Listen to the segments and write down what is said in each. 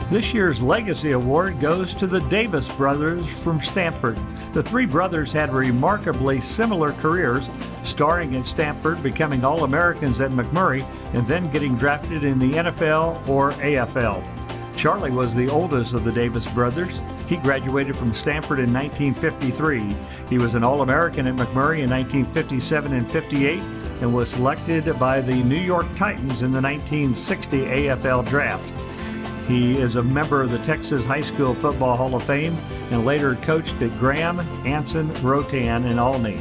This year's Legacy Award goes to the Davis brothers from Stanford. The three brothers had remarkably similar careers, starring at Stanford, becoming All-Americans at McMurray, and then getting drafted in the NFL or AFL. Charlie was the oldest of the Davis brothers. He graduated from Stanford in 1953. He was an All-American at McMurray in 1957 and 58 and was selected by the New York Titans in the 1960 AFL draft. He is a member of the Texas High School Football Hall of Fame and later coached at Graham, Anson, Rotan, and Olney.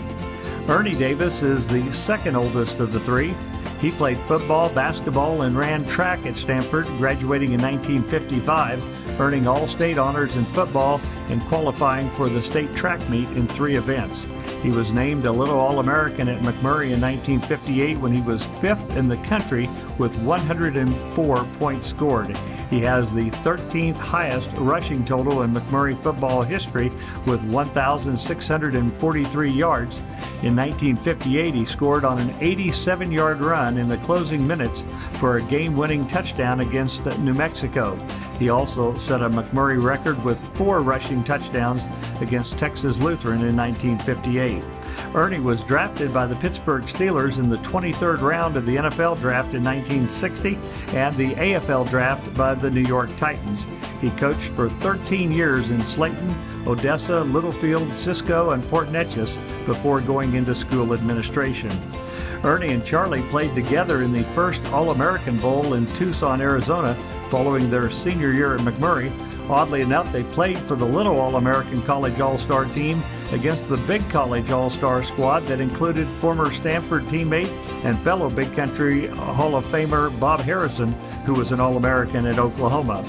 Ernie Davis is the second oldest of the three. He played football, basketball, and ran track at Stanford, graduating in 1955, earning all-state honors in football and qualifying for the state track meet in 3 events. He was named a Little All-American at McMurray in 1958 when he was 5th in the country with 104 points scored. He has the 13th highest rushing total in McMurray football history with 1,643 yards. In 1958, he scored on an 87-yard run in the closing minutes for a game-winning touchdown against New Mexico. He also set a McMurray record with 4 rushing touchdowns against Texas Lutheran in 1958. Ernie was drafted by the Pittsburgh Steelers in the 23rd round of the NFL draft in 1960 and the AFL draft by the New York Titans. He coached for 13 years in Slayton, Odessa, Littlefield, Cisco, and Port Neches before going into school administration. Ernie and Charlie played together in the first All-American Bowl in Tucson, Arizona, following their senior year at McMurray. Oddly enough, they played for the Little All-American College All-Star team against the Big College All-Star squad that included former Stanford teammate and fellow Big Country Hall of Famer Bob Harrison, who was an All-American at Oklahoma.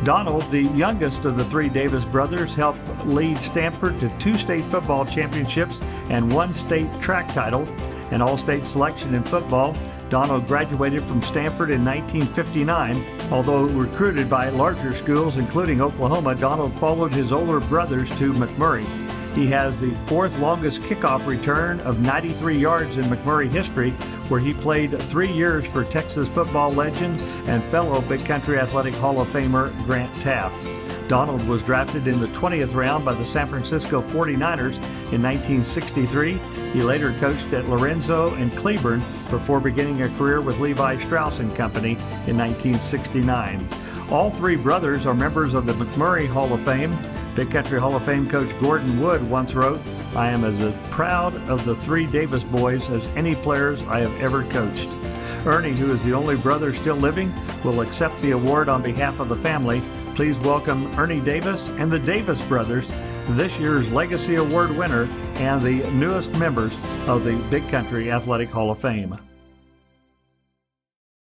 Donald, the youngest of the 3 Davis brothers, helped lead Stanford to 2 state football championships and 1 state track title. An all-state selection in football, Donald graduated from Stanford in 1959. Although recruited by larger schools, including Oklahoma, Donald followed his older brothers to McMurray. He has the 4th longest kickoff return of 93 yards in McMurray history, where he played 3 years for Texas football legend and fellow Big Country Athletic Hall of Famer Grant Taft. Donald was drafted in the 20th round by the San Francisco 49ers in 1963. He later coached at Lorenzo and Cleburne before beginning a career with Levi Strauss & Company in 1969. All 3 brothers are members of the McMurray Hall of Fame. Big Country Hall of Fame coach Gordon Wood once wrote, "I am as proud of the 3 Davis boys as any players I have ever coached." Ernie, who is the only brother still living, will accept the award on behalf of the family. Please welcome Ernie Davis and the Davis brothers, this year's Legacy Award winner and the newest members of the Big Country Athletic Hall of Fame.